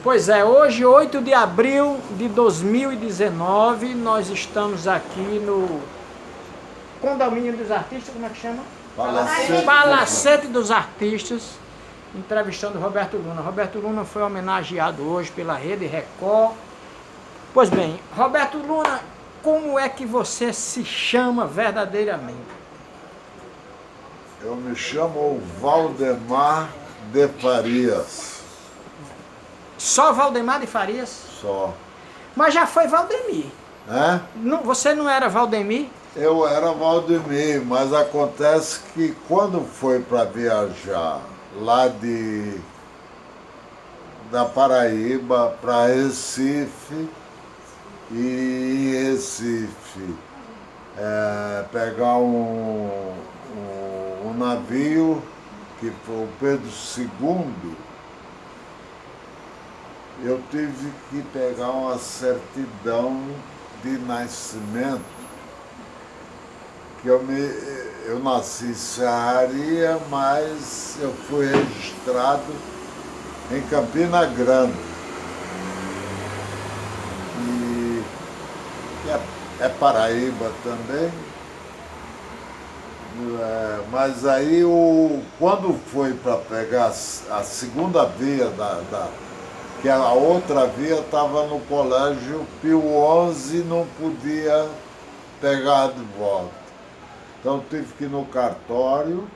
Pois é, hoje, 8 de abril de 2019, nós estamos aqui no Condomínio dos Artistas, como é que chama? Palacete dos Artistas, entrevistando Roberto Luna. Roberto Luna foi homenageado hoje pela Rede Record. Pois bem, Roberto Luna, como é que você se chama verdadeiramente? Eu me chamo Valdemar de Farias. Só Valdemar de Farias? Só. Mas já foi Valdemir. É? Não, você não era Valdemir? Eu era Valdemir, mas acontece que quando foi para viajar lá da Paraíba para Recife, e em Recife pegar um navio, que foi o Pedro II, eu tive que pegar uma certidão de nascimento, que eu nasci em Serraria, mas eu fui registrado em Campina Grande. E é Paraíba também. Mas aí, quando foi para pegar a segunda via, que a outra via estava no Colégio Pio XI e não podia pegar de volta. Então tive que ir no cartório,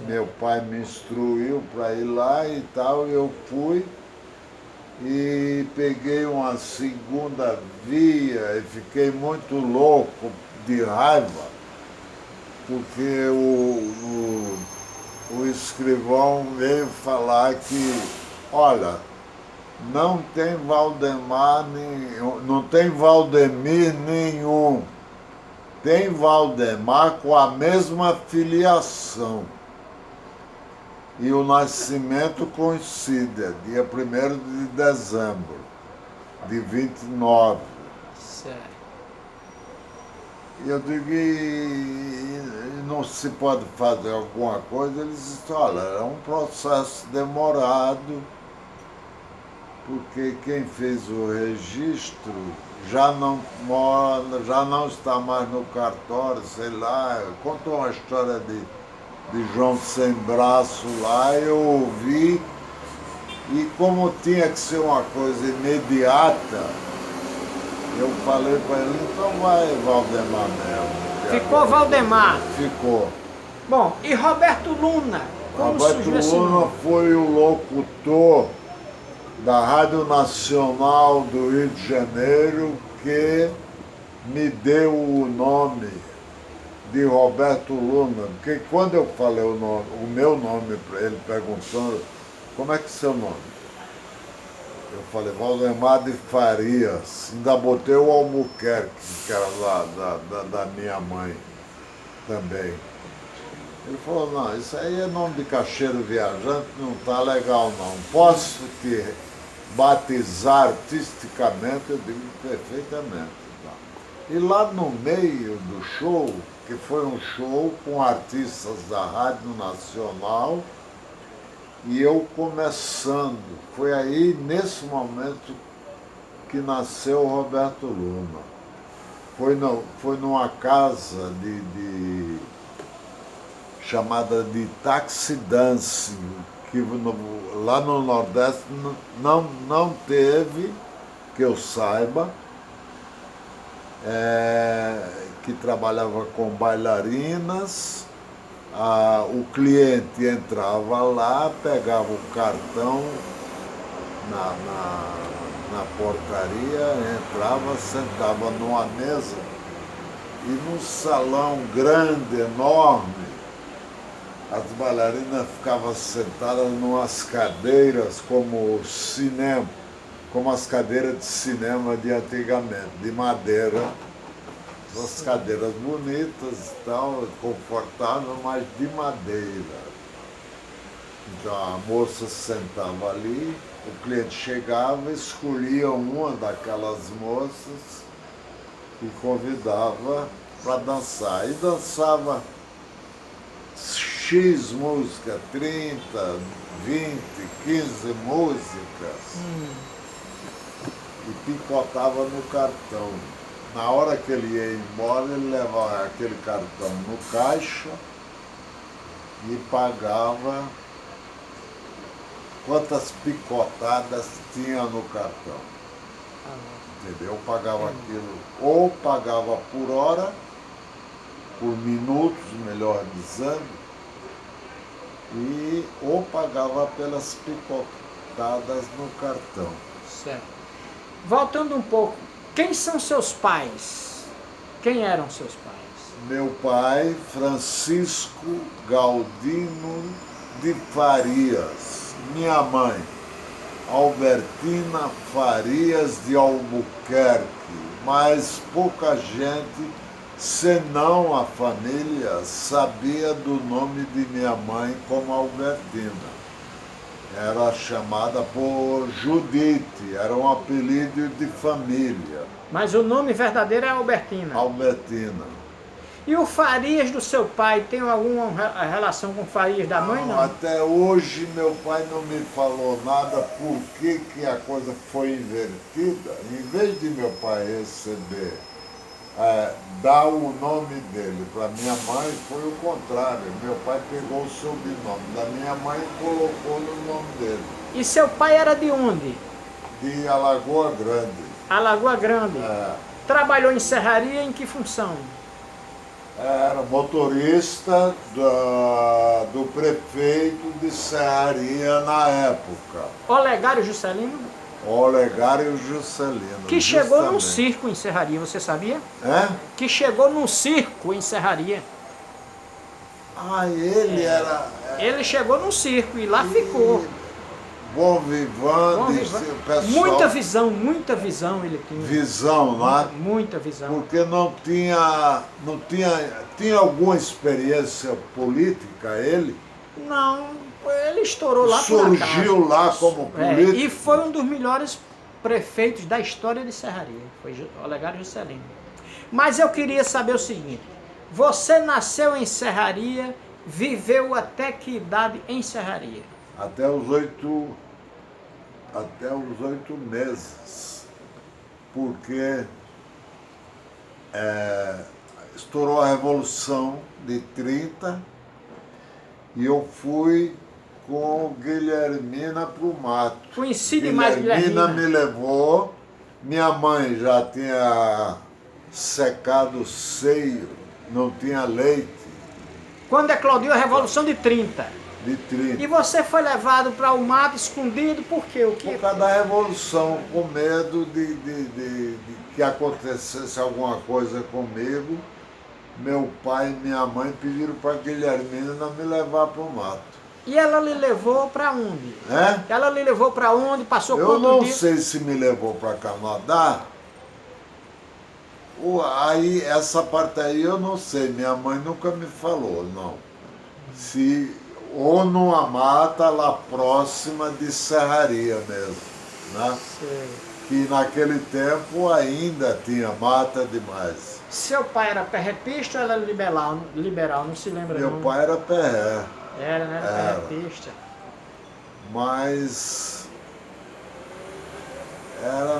meu pai me instruiu para ir lá e tal, eu fui e peguei uma segunda via e fiquei muito louco de raiva, porque o escrivão veio falar que, olha, não tem Valdemir nenhum. Tem Valdemar com a mesma filiação. E o nascimento coincide, dia 1º de dezembro de 29. Certo. E eu digo, e não se pode fazer alguma coisa? Eles disseram, olha, é um processo demorado, porque quem fez o registro já não mora, já não está mais no cartório, sei lá. Contou uma história de João Sem Braço lá, eu ouvi, e como tinha que ser uma coisa imediata, eu falei para ele, então vai Valdemar mesmo. Ficou Valdemar? Ficou. Bom, e Roberto Luna? Como surgiu esse Roberto Luna nome? foi o locutor da Rádio Nacional do Rio de Janeiro que me deu o nome de Roberto Luna, porque quando eu falei o meu nome para ele, perguntando como é que é seu nome, eu falei Valdemar de Farias, ainda botei o Albuquerque, que era lá da minha mãe também. Ele falou, não, isso aí é nome de caixeiro viajante, não tá legal não. Posso te batizar artisticamente? Eu digo perfeitamente. E lá no meio do show, que foi um show com artistas da Rádio Nacional, e eu começando, foi aí nesse momento que nasceu o Roberto Luna. Foi numa casa chamada de Taxi Dance, que lá no Nordeste não teve, que eu saiba, que trabalhava com bailarinas. O cliente entrava lá, pegava o cartão na portaria, entrava, sentava numa mesa, e num salão grande, enorme, as bailarinas ficavam sentadas numas cadeiras como cinema, como as cadeiras de cinema de antigamente, de madeira. As cadeiras bonitas e tal, confortáveis, mas de madeira. Então a moça sentava ali, o cliente chegava, escolhia uma daquelas moças e convidava para dançar. E dançava X músicas, 30, 20, 15 músicas, e picotava no cartão. Na hora que ele ia embora, ele levava aquele cartão no caixa e pagava quantas picotadas tinha no cartão. Entendeu? Eu pagava aquilo, ou pagava por hora, por minutos, melhor dizendo, ou pagava pelas picotadas no cartão. Certo. Voltando um pouco, quem são seus pais? Quem eram seus pais? Meu pai, Francisco Galdino de Farias. Minha mãe, Albertina Farias de Albuquerque. Mas pouca gente, senão a família, sabia do nome de minha mãe como Albertina. Era chamada por Judite, era um apelido de família. Mas o nome verdadeiro é Albertina. Albertina. E o Farias do seu pai, tem alguma relação com o Farias da mãe, não? Até hoje meu pai não me falou nada por que a coisa foi invertida. Em vez de meu pai receber, dar o nome dele para minha mãe, foi o contrário. Meu pai pegou o sobrenome da minha mãe e colocou no nome dele. E seu pai era de onde? De Alagoa Grande. Alagoa Grande. Trabalhou em serraria em que função? Era motorista do prefeito de Serraria na época. Olegário Juscelino? Olegário Juscelino. Que chegou num circo em Serraria, você sabia? Que chegou num circo em Serraria. Ele era... Ele chegou num circo e lá ficou. Bom vivant, pessoal. Muita visão ele tinha. Visão, né? Muita visão. Porque tinha alguma experiência política ele? Não, ele estourou lá por acaso. Surgiu lá como político. E foi um dos melhores prefeitos da história de Serraria. Foi Olegário Juscelino. Mas eu queria saber o seguinte. Você nasceu em Serraria, viveu até que idade em Serraria? Até os 8 meses, porque estourou a Revolução de 30 e eu fui com Guilhermina para o mato. Coincide mais Guilhermina. Me levou, minha mãe já tinha secado o seio, não tinha leite. Quando eclodiu a Revolução de 30? De 30. E você foi levado para o mato escondido por quê? Por causa da Revolução, com medo de que acontecesse alguma coisa comigo. Meu pai e minha mãe pediram para Guilhermina não me levar para o mato. E ela lhe levou para onde? Ela lhe levou para onde? Passou quanto dia? Eu não sei se me levou para Canadá. Aí, essa parte aí eu não sei. Minha mãe nunca me falou, não. Ou numa mata lá próxima de Serraria mesmo, né? Sei. Que naquele tempo ainda tinha mata demais. Seu pai era perrepista ou era liberal? Não se lembra não? Meu pai era perré. Era, né? Era. Perrepista. Mas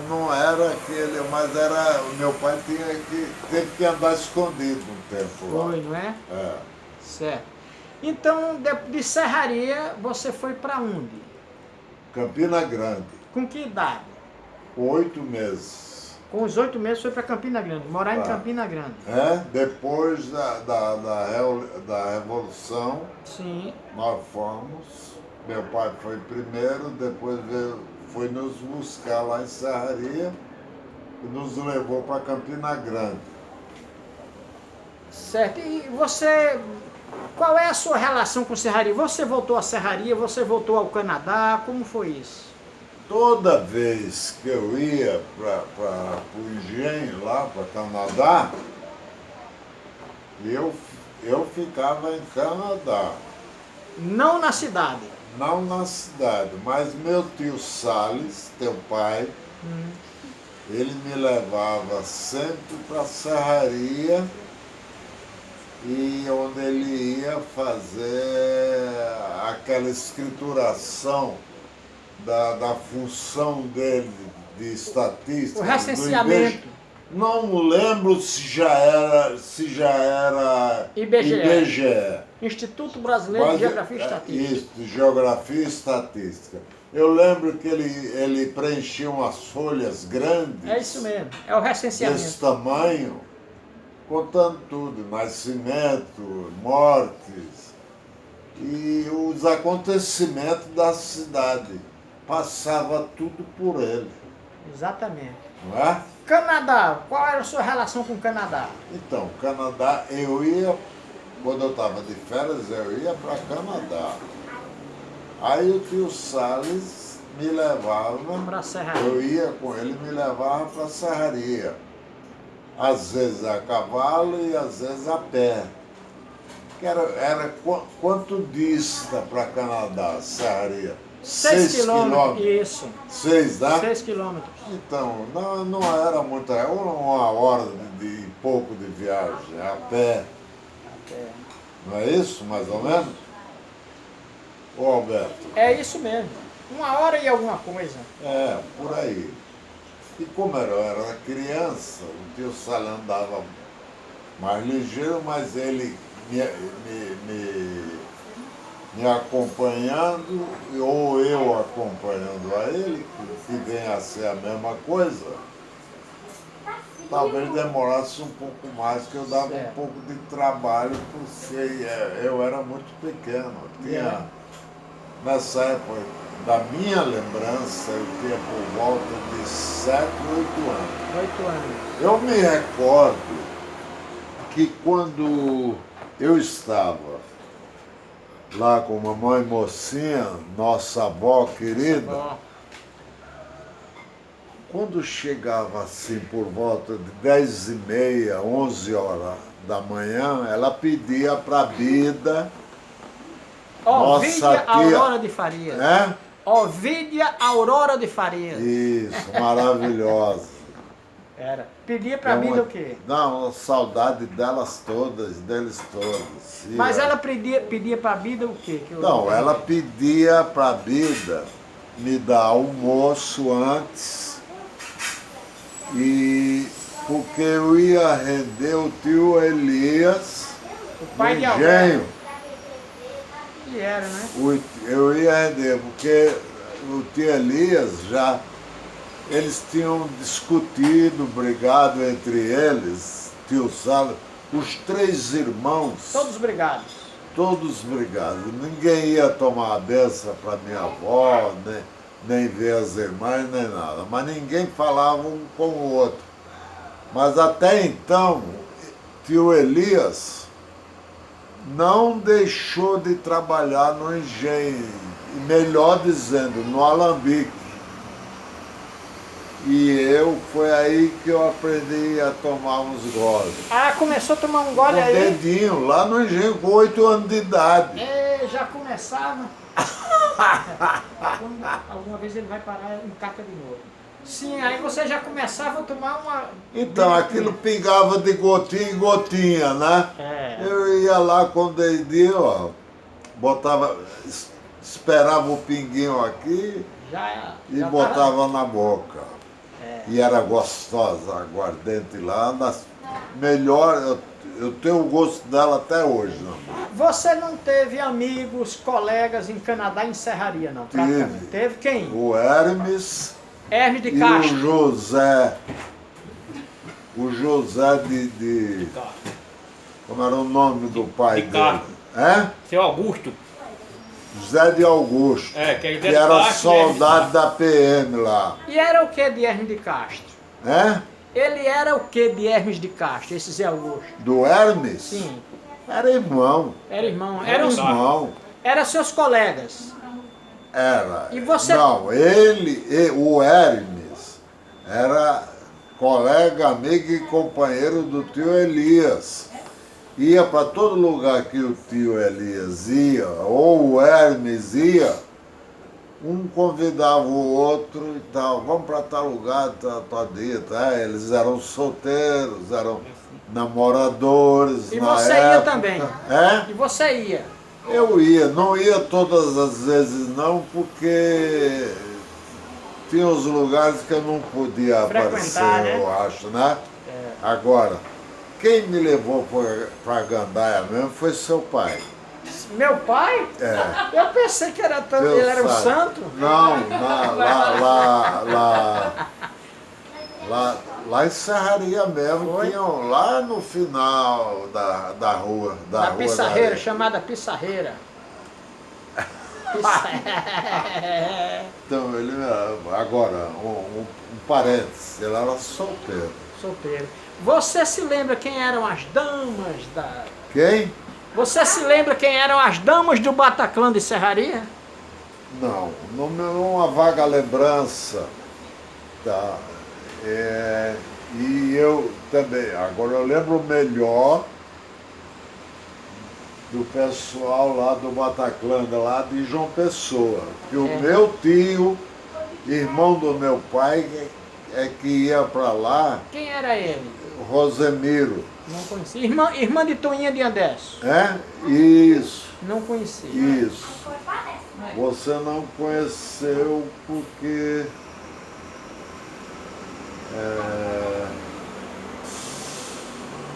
não era aquele, mas era, meu pai teve que andar escondido um tempo lá. Foi, não é? Certo. Então, de Serraria, você foi para onde? Campina Grande. Com que idade? 8 meses. Com os 8 meses foi para Campina Grande, morar em Campina Grande. Depois da Revolução, sim, nós fomos. Meu pai foi primeiro, depois foi nos buscar lá em Serraria e nos levou para Campina Grande. Certo. E você, qual é a sua relação com Serraria? Você voltou a Serraria, você voltou ao Canadá, como foi isso? Toda vez que eu ia para o engenho lá, para Canadá, eu ficava em Canadá. Não na cidade? Não na cidade, mas meu tio Salles, teu pai, ele me levava sempre para a serraria e onde ele ia fazer aquela escrituração da função dele de estatística. O recenseamento. Não lembro se já era IBGE. Instituto Brasileiro de Geografia e Estatística. Isso, de Geografia e Estatística. Eu lembro que ele preenchia umas folhas grandes. É isso mesmo, é o recenseamento. Desse tamanho, contando tudo, nascimento, mortes e os acontecimentos da cidade. Passava tudo por ele. Exatamente. Não é? Canadá, qual era a sua relação com o Canadá? Então, Canadá, eu ia, quando eu estava de férias, eu ia para Canadá. Aí o tio Salles me levava, Pra Serraria. eu ia com ele, me levava para a serraria. Às vezes a cavalo e às vezes a pé. Que era quanto dista para Canadá, a serraria? 6 quilômetros. Isso. 6, né? 6 quilômetros. Então, não era muita, era uma hora de pouco de viagem, a pé. Não é isso, mais ou menos? Ô Alberto? É isso mesmo. 1 hora e alguma coisa. É, por aí. E como eu era criança, o tio Salles andava mais ligeiro, mas ele me acompanhando, ou eu acompanhando a ele, que vem a ser a mesma coisa, talvez demorasse um pouco mais, que eu dava um pouco de trabalho, porque eu era muito pequeno. Nessa época, da minha lembrança, eu tinha por volta de 7, 8 anos. 8 anos. Eu me recordo que quando eu estava lá com a mamãe mocinha, nossa avó querida, quando chegava assim por volta de 10h30, 11 horas da manhã, ela pedia para a Bida, Ovídia Aurora de Farias. É? Ovídia Aurora de Farias. Isso, maravilhosa. Era. Pedia pra Bida o quê? Não, saudade delas todas, deles todos. Mas ela pedia pra Bida o quê? Não, ela pedia pra Bida me dar almoço antes, e porque eu ia render o tio Elias, o pai no de engenho. Ele era, né? Eu ia render, porque o tio Elias já... Eles tinham discutido, brigado entre eles, tio Salles, os 3 irmãos. Todos brigados. Todos brigados. Ninguém ia tomar a benção para minha avó, nem ver as irmãs, nem nada. Mas ninguém falava um com o outro. Mas até então, tio Elias não deixou de trabalhar no engenho, melhor dizendo, no alambique. E foi aí que eu aprendi a tomar uns goles. Ah, começou a tomar um gole com aí? Com dedinho, lá no engenho, com 8 anos de idade. Já começava. Alguma vez ele vai parar em caca de novo. Sim, aí você já começava a tomar uma... Então, aquilo pingava de gotinha em gotinha, né? Eu ia lá com o dedinho, ó, botava, esperava o pinguinho aqui e botava na boca. E era gostosa, aguardente lá, melhor, eu tenho o gosto dela até hoje. Não. Você não teve amigos, colegas em Canadá em serraria, não? Teve quem? O Hermes de Castro. E o José de como era o nome do pai dele? Seu Augusto. José de Augusto, que era soldado da PM lá. E era o que de Hermes de Castro? Ele era o que de Hermes de Castro, esse Zé Augusto? Do Hermes? Sim. Era irmão. Era irmão. Irmão. Era seus colegas? Era. E você... Não, o Hermes, era colega, amigo e companheiro do tio Elias. Ia para todo lugar que o tio Elias ia, ou o Hermes ia, um convidava o outro e tal, vamos para tal lugar, tal dia, tá? Eles eram solteiros, namoradores. E na você época. ia também? É? E você ia? Eu ia, não ia todas as vezes não, porque tinha os lugares que eu não podia aparecer, Frequentar, né? eu acho, né? É. Agora, quem me levou para Gandaia mesmo foi seu pai. Meu pai? É. Eu pensei que era tanto, Deus ele era o sabe. santo. Não, lá em Serraria mesmo, Foi? tinham lá no final da rua. Da rua Pissarreira, da... chamada Pissarreira. Então, ele agora, um parênteses, ele era solteiro. Solteiro. Você se lembra quem eram as damas da... Quem? Você se lembra quem eram as damas do Bataclan de Serraria? Não, uma vaga lembrança. Tá. E eu também, agora eu lembro melhor do pessoal lá do Bataclan, lá de João Pessoa. Que o meu tio, irmão do meu pai, é que ia para lá. Quem era ele? Rosemiro. Não conhecia. Irmã de Toinha de Andés? É? Isso. Não conhecia. Isso. Você não conheceu porque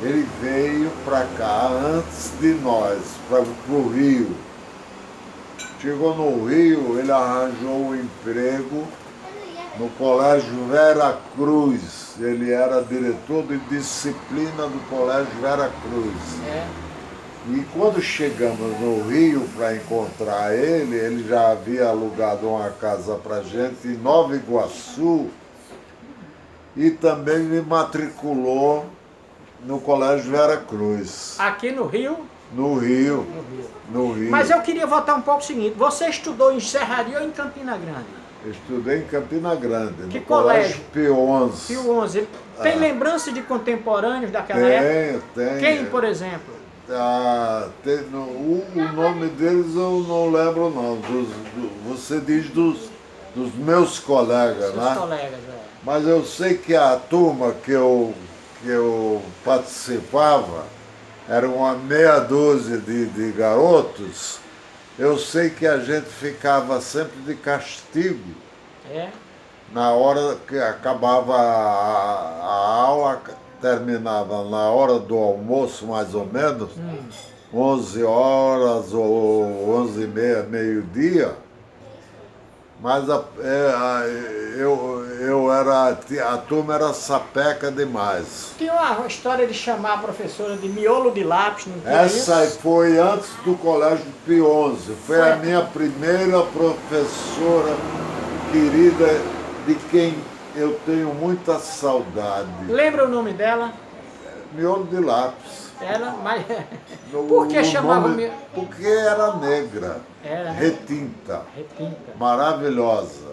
ele veio para cá antes de nós, para o Rio. Chegou no Rio, ele arranjou um emprego no Colégio Vera Cruz. Ele era diretor de disciplina do Colégio Vera Cruz. É. E quando chegamos no Rio para encontrar ele já havia alugado uma casa para gente em Nova Iguaçu e também me matriculou no Colégio Vera Cruz. Aqui no Rio? No Rio. No Rio. Mas eu queria voltar um pouco o seguinte. Você estudou em Serraria ou em Campina Grande? Eu estudei em Campina Grande, Que no colégio? Pio XI. Pio XI. Tem lembrança de contemporâneos daquela época? Tem. Quem, por exemplo? O nome deles eu não lembro não. Você diz dos meus colegas, Seus né? colegas, é. Mas eu sei que a turma que eu participava era uma meia dúzia de garotos. Eu sei que a gente ficava sempre de castigo. É? Na hora que acabava a aula, terminava na hora do almoço, mais ou menos, 11 horas ou 11h30, meio-dia. Mas a turma era sapeca demais. Tinha uma história de chamar a professora de miolo de lápis, não tinha Essa isso? foi antes do Colégio Pio XI. Foi a minha primeira professora querida, de quem eu tenho muita saudade. Lembra o nome dela? Miolo de lápis. Ela, mas... Por que chamava miolo? Porque era negra, Era, né? retinta, Retinta. maravilhosa.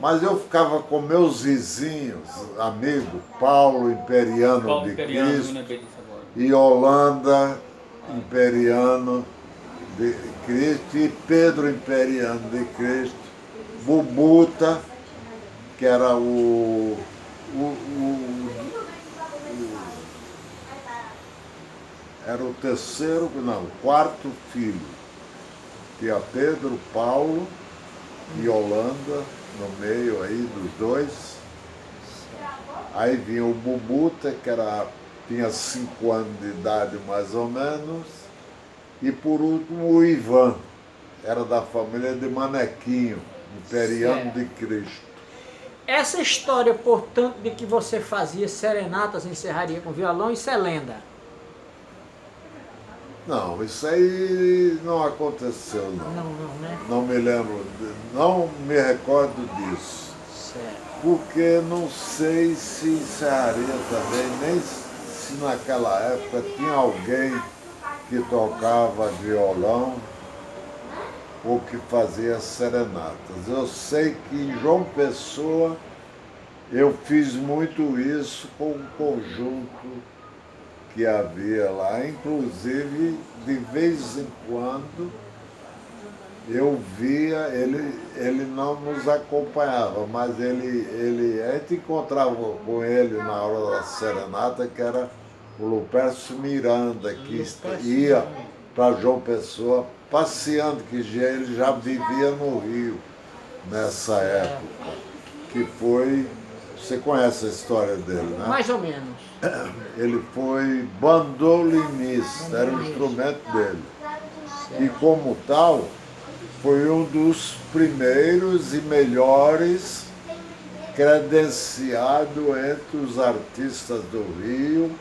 Mas eu ficava com meus vizinhos, amigos, Paulo Imperiano de Cristo e Holanda Imperiano de Cristo e Pedro Imperiano de Cristo, Bubuta, que era era o quarto filho. Tinha Pedro, Paulo e Holanda no meio aí dos dois. Aí vinha o Bubuta, que tinha 5 anos de idade mais ou menos. E por último o Ivan, era da família de Manequinho, Imperiano de Cristo. Essa história, portanto, de que você fazia serenatas em Serraria com violão, isso é lenda? Não, isso aí não aconteceu, não. Não, né? Não me lembro, não me recordo disso. Certo. Porque não sei se em Serraria também, nem se naquela época tinha alguém que tocava violão ou que fazia serenatas. Eu sei que em João Pessoa eu fiz muito isso com um conjunto que havia lá, inclusive de vez em quando eu via, ele não nos acompanhava, mas a gente encontrava com ele na hora da serenata, que era o Lupércio Miranda, que Lupércio ia Miranda. para João Pessoa passeando, que ele já vivia no Rio nessa época, que foi, você conhece a história dele, né? Mais ou menos. Ele foi bandolinista, era o instrumento dele. E como tal, foi um dos primeiros e melhores credenciado entre os artistas do Rio.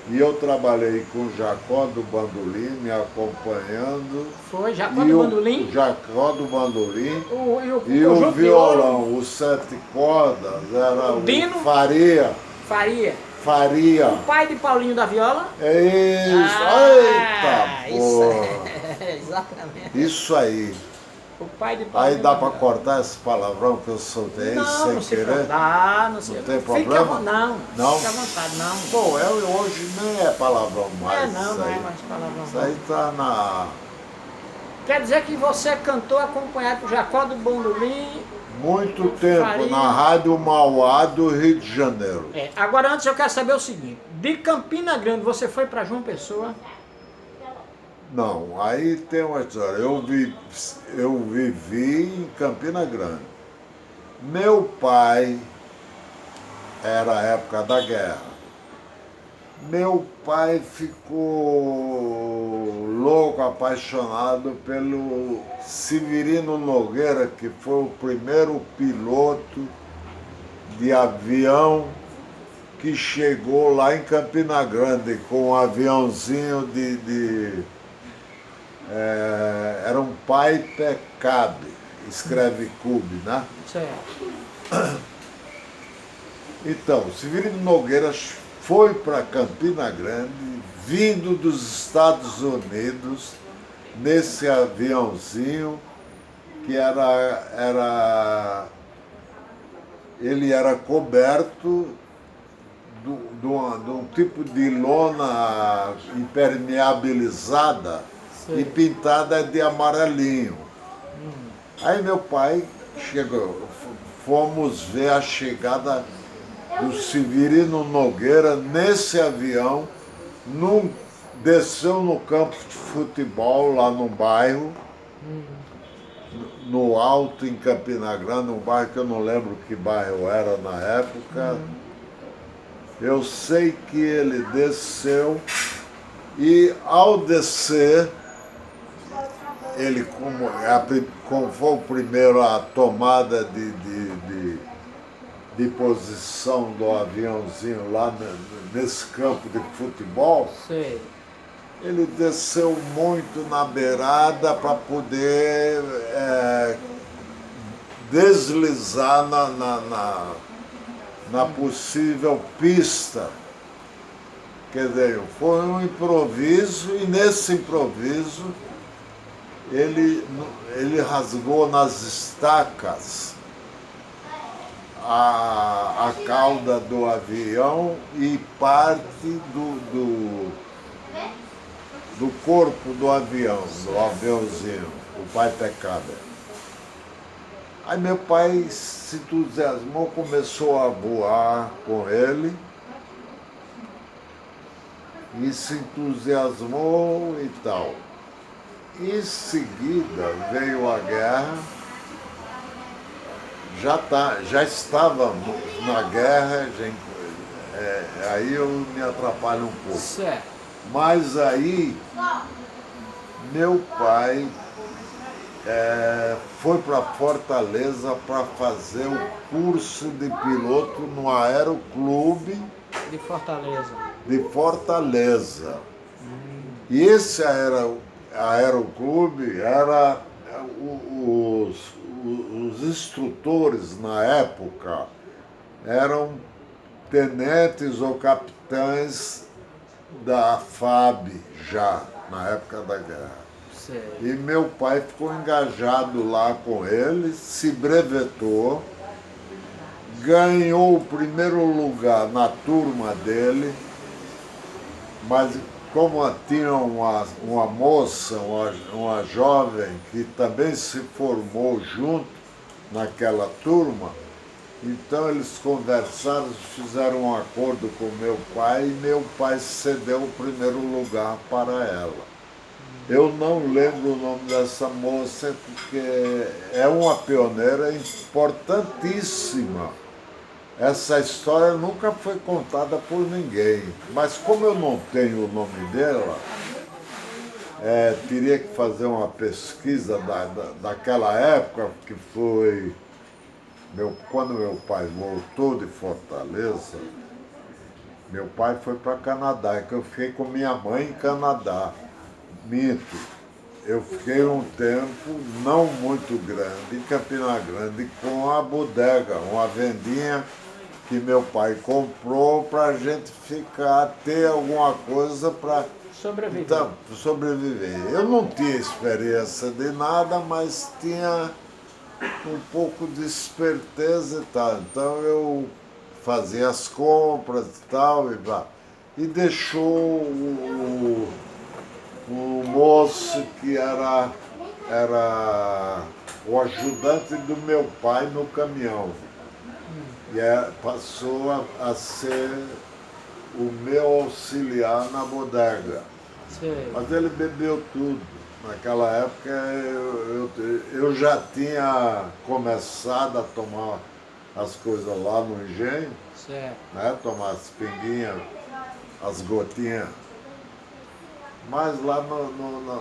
E eu trabalhei com o Jacó do Bandolim, me acompanhando. Foi, Jacó do Bandolim? O Jacó do Bandolim. E o violão, os 7 cordas, era o Dino? Faria. Faria. O pai de Paulinho da Viola? Isso, eita, pô. Exatamente. Isso aí. O pai de Paulinho. Aí dá para cortar esse palavrão que eu soltei sem querer? Não tem problema? Não, fica à vontade, não. Bom, hoje nem é palavrão mais. Não é mais palavrão. Isso aí tá na... Quer dizer que você cantou acompanhado por Jacó do Bandolim? Muito tempo, na Rádio Mauá do Rio de Janeiro. Agora, antes eu quero saber o seguinte. De Campina Grande, você foi para João Pessoa? Não, aí tem uma história. Eu vivi em Campina Grande. Meu pai, era a época da guerra. Meu pai ficou louco, apaixonado pelo Severino Nogueira, que foi o primeiro piloto de avião que chegou lá em Campina Grande com um aviãozinho era um Piper Cub, escreve Cub, né? Certo. Então, Severino Nogueira foi para Campina Grande, vindo dos Estados Unidos, nesse aviãozinho que ele era coberto de um tipo de lona impermeabilizada. Sim. E pintada de amarelinho. Aí meu pai chegou, fomos ver a chegada do Severino Nogueira nesse avião, desceu no campo de futebol lá no bairro, no Alto, em Campina Grande, um bairro que eu não lembro que bairro era na época. Eu sei que ele desceu e ao descer, ele, como foi o primeiro a tomada de posição do aviãozinho lá nesse campo de futebol, sim, ele desceu muito na beirada para poder deslizar na possível pista. Quer dizer, foi um improviso e nesse improviso ele rasgou nas estacas a cauda do avião e parte do corpo do aviãozinho, o Piper Cub. Aí meu pai se entusiasmou, começou a voar com ele e se entusiasmou e tal. Em seguida veio a guerra, já estávamos na guerra, aí eu me atrapalho um pouco. certo. Mas aí meu pai foi para Fortaleza para fazer o curso de piloto no Aeroclube De Fortaleza. E esse Aeroclube era os instrutores na época eram tenentes ou capitães da FAB já, na época da guerra. Certo. E meu pai ficou engajado lá com ele, se brevetou, ganhou o primeiro lugar na turma dele, mas como tinha uma moça, uma jovem que também se formou junto naquela turma, Então eles conversaram, fizeram um acordo com meu pai e meu pai cedeu o primeiro lugar para ela. Eu não lembro o nome dessa moça porque é uma pioneira importantíssima. Essa história nunca foi contada por ninguém, mas como eu não tenho o nome dela, teria que fazer uma pesquisa daquela época, que foi quando meu pai voltou de Fortaleza. Meu pai foi para Canadá, que eu fiquei com minha mãe em Canadá. Minto, eu fiquei um tempo não muito grande em Campina Grande com a bodega, uma vendinha que meu pai comprou para a gente ter alguma coisa para Sobreviver. então, sobreviver. Eu não tinha experiência de nada, mas tinha um pouco de esperteza e tal. Então eu fazia as compras e tal, e deixou o moço que era o ajudante do meu pai no caminhão. E passou a ser o meu auxiliar na bodega. Sei. Mas ele bebeu tudo. Naquela época eu já tinha começado a tomar as coisas lá no engenho, Certo. né? Tomar as pinguinhas, as gotinhas. Mas lá,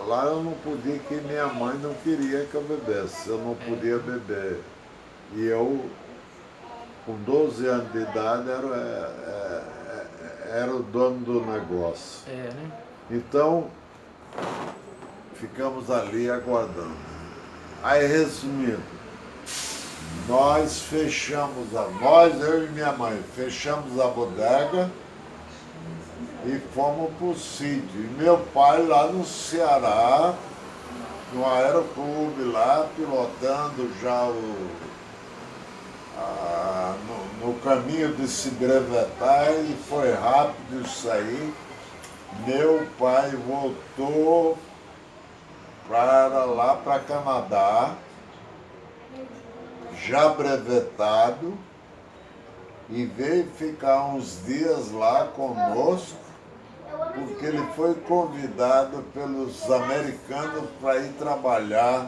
lá eu não podia, que minha mãe não queria que eu bebesse. Eu não podia beber. E eu, com 12 anos de idade, era o dono do negócio. Né? Então, ficamos ali aguardando. Aí, resumindo, nós, eu e minha mãe, fechamos a bodega e fomos para o sítio. E meu pai lá no Ceará, no aeroclube lá, pilotando já no caminho de se brevetar, e foi rápido isso aí. Meu pai voltou lá para Canadá, já brevetado, e veio ficar uns dias lá conosco, porque ele foi convidado pelos americanos para ir trabalhar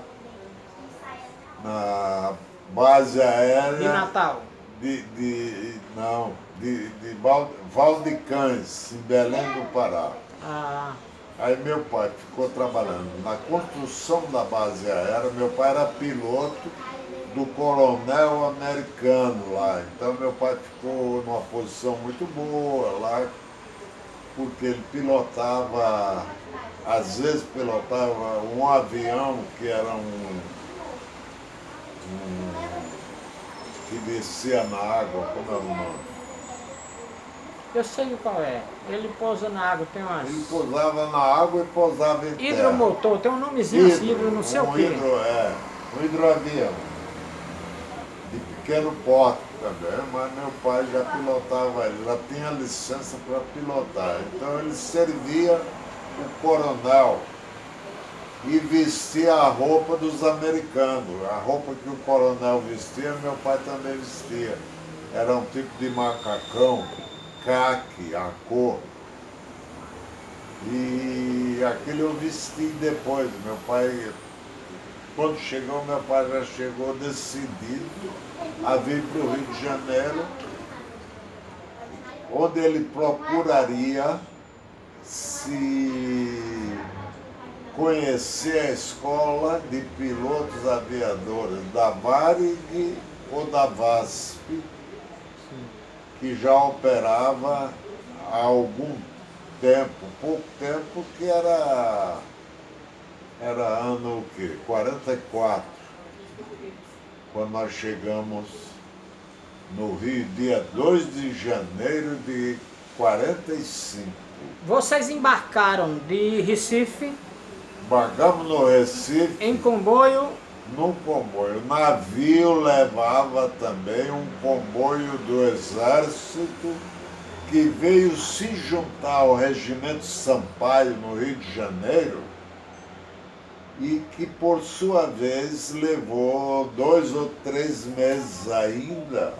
na base aérea De Natal. de Valdecães, em Belém do Pará. Aí meu pai ficou trabalhando na construção da base aérea. Meu pai era piloto do coronel americano lá. Então meu pai ficou numa posição muito boa lá, porque ele pilotava, às vezes pilotava um avião que era que descia na água, como era o nome? Eu sei qual é. Ele pousa na água, tem umas... Ele pousava na água e pousava em terra. Hidromotor, tem um nomezinho assim, hidro, não sei o quê. Um hidroavião. De pequeno porte também, mas meu pai já pilotava, ele já tinha licença para pilotar. Então ele servia o coronel e vestia a roupa dos americanos. A roupa que o coronel vestia, meu pai também vestia. Era um tipo de macacão, caque, a cor. E aquilo eu vesti depois. Meu pai, quando chegou, meu pai já chegou decidido a vir para o Rio de Janeiro, onde ele procuraria se conhecer a escola de pilotos aviadores da Varig ou da VASP, que já operava há algum tempo, pouco tempo, que era ano o quê? 44, quando nós chegamos no Rio, dia 2 de janeiro de 45. Vocês embarcaram de Recife? Embarcamos no Recife. Em comboio? No comboio. O navio levava também um comboio do Exército que veio se juntar ao Regimento Sampaio no Rio de Janeiro e que, por sua vez, levou 2 ou 3 meses ainda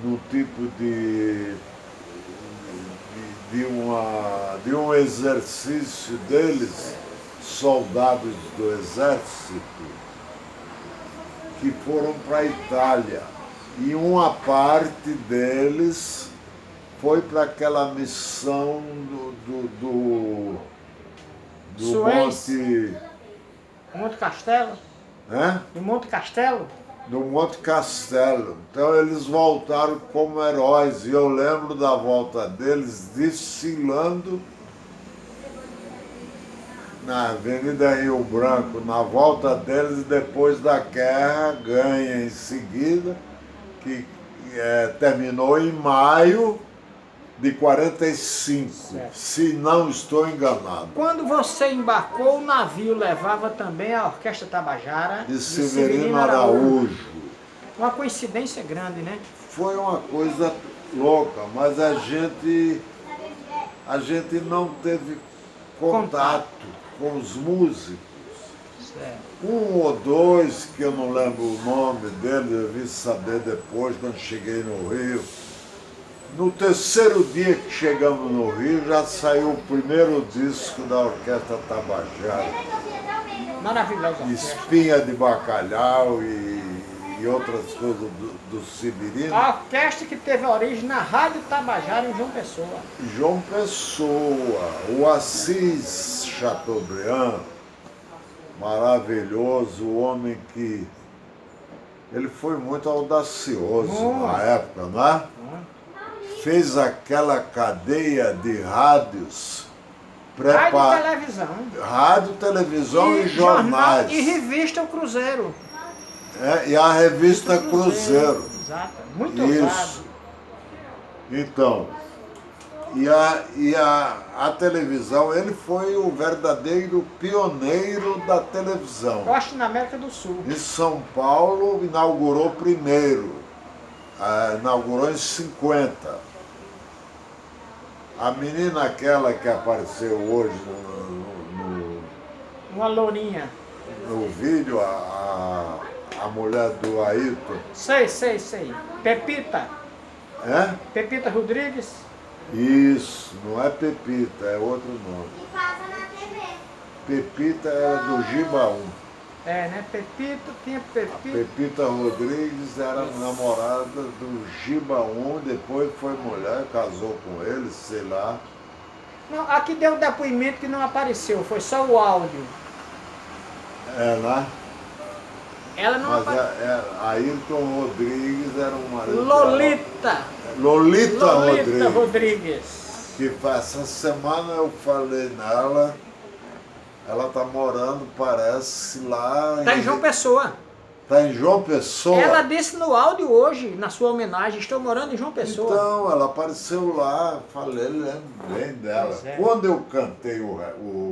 no tipo de um exercício deles, soldados do exército, que foram para a Itália. E uma parte deles foi para aquela missão do Suez. Monte Castelo? Hã? Do Monte Castelo? Do Monte Castelo. Então eles voltaram como heróis. E eu lembro da volta deles desfilando na Avenida Rio Branco, na volta deles depois da guerra ganha em seguida, que terminou em maio de 45, certo, se não estou enganado. Quando você embarcou, o navio levava também a Orquestra Tabajara de Severino Araújo. Uma coincidência grande, né? Foi uma coisa louca, mas a gente não teve contato com os músicos. Certo. Um ou dois, que eu não lembro o nome deles, eu vim saber depois, quando cheguei no Rio. No terceiro dia que chegamos no Rio, já saiu o primeiro disco da Orquestra Tabajara. Maravilhosa. Espinha de Bacalhau e outras coisas do Sibirino. A orquestra que teve origem na Rádio Tabajara em João Pessoa. João Pessoa, o Assis Chateaubriand, maravilhoso, o homem que... Ele foi muito audacioso na época, não é? Fez aquela cadeia de rádios. Rádio, televisão. Rádio, televisão e jornais. E revista O Cruzeiro. E a revista Cruzeiro. Exato, muito usado. Então, e a televisão, ele foi o verdadeiro pioneiro da televisão. Eu acho que na América do Sul. Em São Paulo, inaugurou primeiro. Inaugurou em 50. A menina aquela que apareceu hoje uma lourinha. No vídeo, a mulher do Ayrton. Sei. Pepita. É? Pepita Rodrigues. Isso, não é Pepita, é outro nome. Que passa na TV. Pepita era do Gibaú. Né? Pepita, tinha Pepita. A Pepita Rodrigues era namorada do Gibaú, depois foi mulher, casou com ele, sei lá. Não, aqui deu um depoimento que não apareceu, foi só o áudio. Né? Ela não apareceu. Ayrton Rodrigues era um marido Lolita dela. Rodrigues. Que essa semana eu falei nela. Ela tá morando, parece, lá... Tá em João Pessoa. Tá em João Pessoa? Ela disse no áudio hoje, na sua homenagem, estou morando em João Pessoa. Então, ela apareceu lá, falei, lembrei dela. Quando eu cantei o